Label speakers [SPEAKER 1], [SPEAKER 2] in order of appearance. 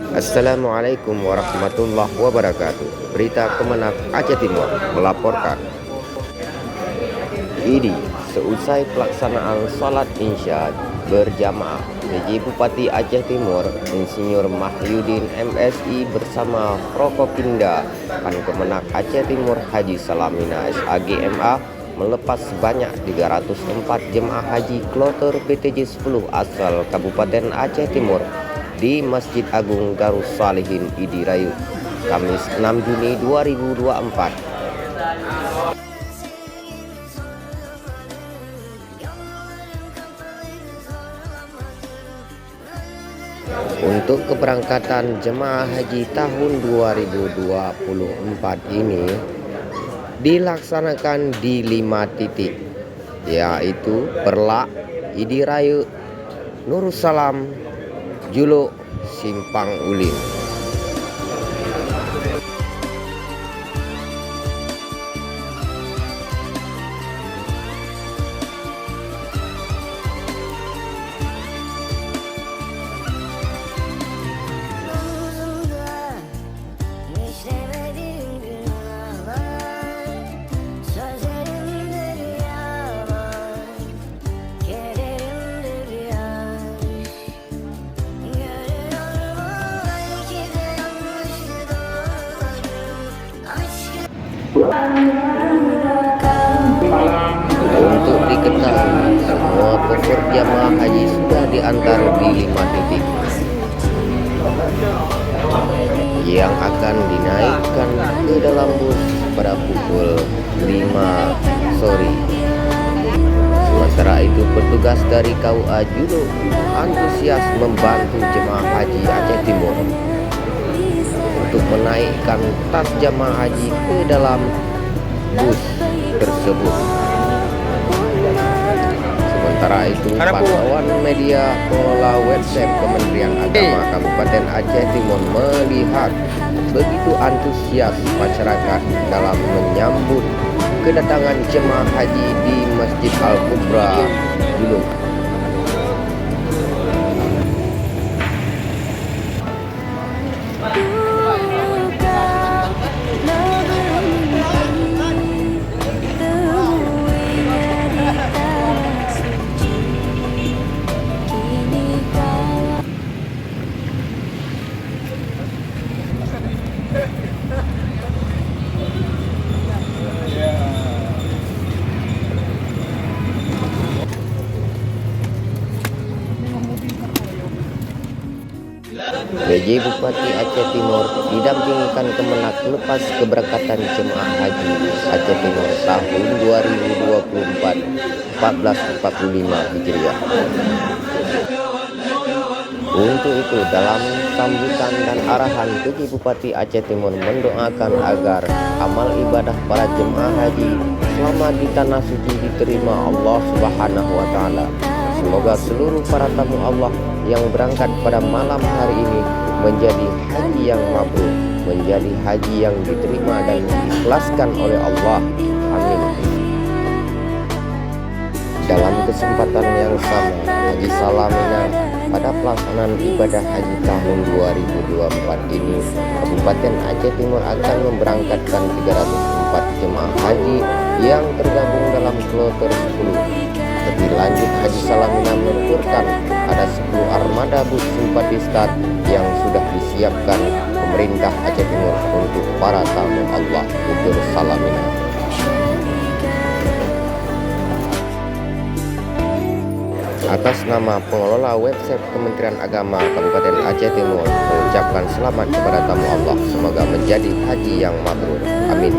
[SPEAKER 1] Assalamualaikum warahmatullahi wabarakatuh. Berita Kemenak Aceh Timur melaporkan, ini seusai pelaksanaan salat Isya berjamaah, PJ Bupati Aceh Timur Insinyur Mahyudin MSI bersama Prokopinda Kemenak Aceh Timur Haji Salamina SAGMA melepas sebanyak 304 jemaah haji kloter PTJ 10 asal Kabupaten Aceh Timur di Masjid Agung Darussalihin Idirayu, Kamis 6 Juni 2024. Untuk keberangkatan jemaah haji tahun 2024 ini dilaksanakan di 5 titik, yaitu Perlak, Idirayu, Nursalam, Juluk, Simpang Ulin. Untuk diketahui, semua pokok jamaah haji sudah diantar di 5 titik yang akan dinaikkan ke dalam bus pada pukul 5 sore. Sementara itu, petugas dari KUA Juluk antusias membantu jemaah haji Aceh Timur untuk menaikkan tas jemaah haji ke dalam bus tersebut. Sementara itu, pantauan media pengelola website Kementerian Agama Kabupaten Aceh Timur melihat begitu antusias masyarakat dalam menyambut kedatangan jemaah haji di Masjid Al-Kubra Juluk. PJ Bupati Aceh Timur didampingikan Kemenak lepas keberangkatan jemaah haji Aceh Timur tahun 2024 1445 Hijriah. Untuk itu, dalam sambutan dan arahan, PJ Bupati Aceh Timur mendoakan agar amal ibadah para jemaah haji selama di tanah suci diterima Allah Subhanahu wa Ta'ala. Semoga seluruh para tamu Allah yang berangkat pada malam hari ini menjadi haji yang mabrur, menjadi haji yang diterima dan diikhlaskan oleh Allah. Amin. Dalam kesempatan yang sama, Haji Salamina pada pelaksanaan ibadah haji tahun 2024 ini, Kabupaten Aceh Timur akan memberangkatkan 304 jemaah haji yang tergabung dalam kloter 10. Lebih lanjut, Haji Salamina menuturkan ada 10 armada bus simpatistat yang sudah disiapkan pemerintah Aceh Timur untuk para tamu Allah, tutur Salamina. Atas nama pengelola website Kementerian Agama Kabupaten Aceh Timur mengucapkan selamat kepada tamu Allah, semoga menjadi haji yang mabrur. Amin.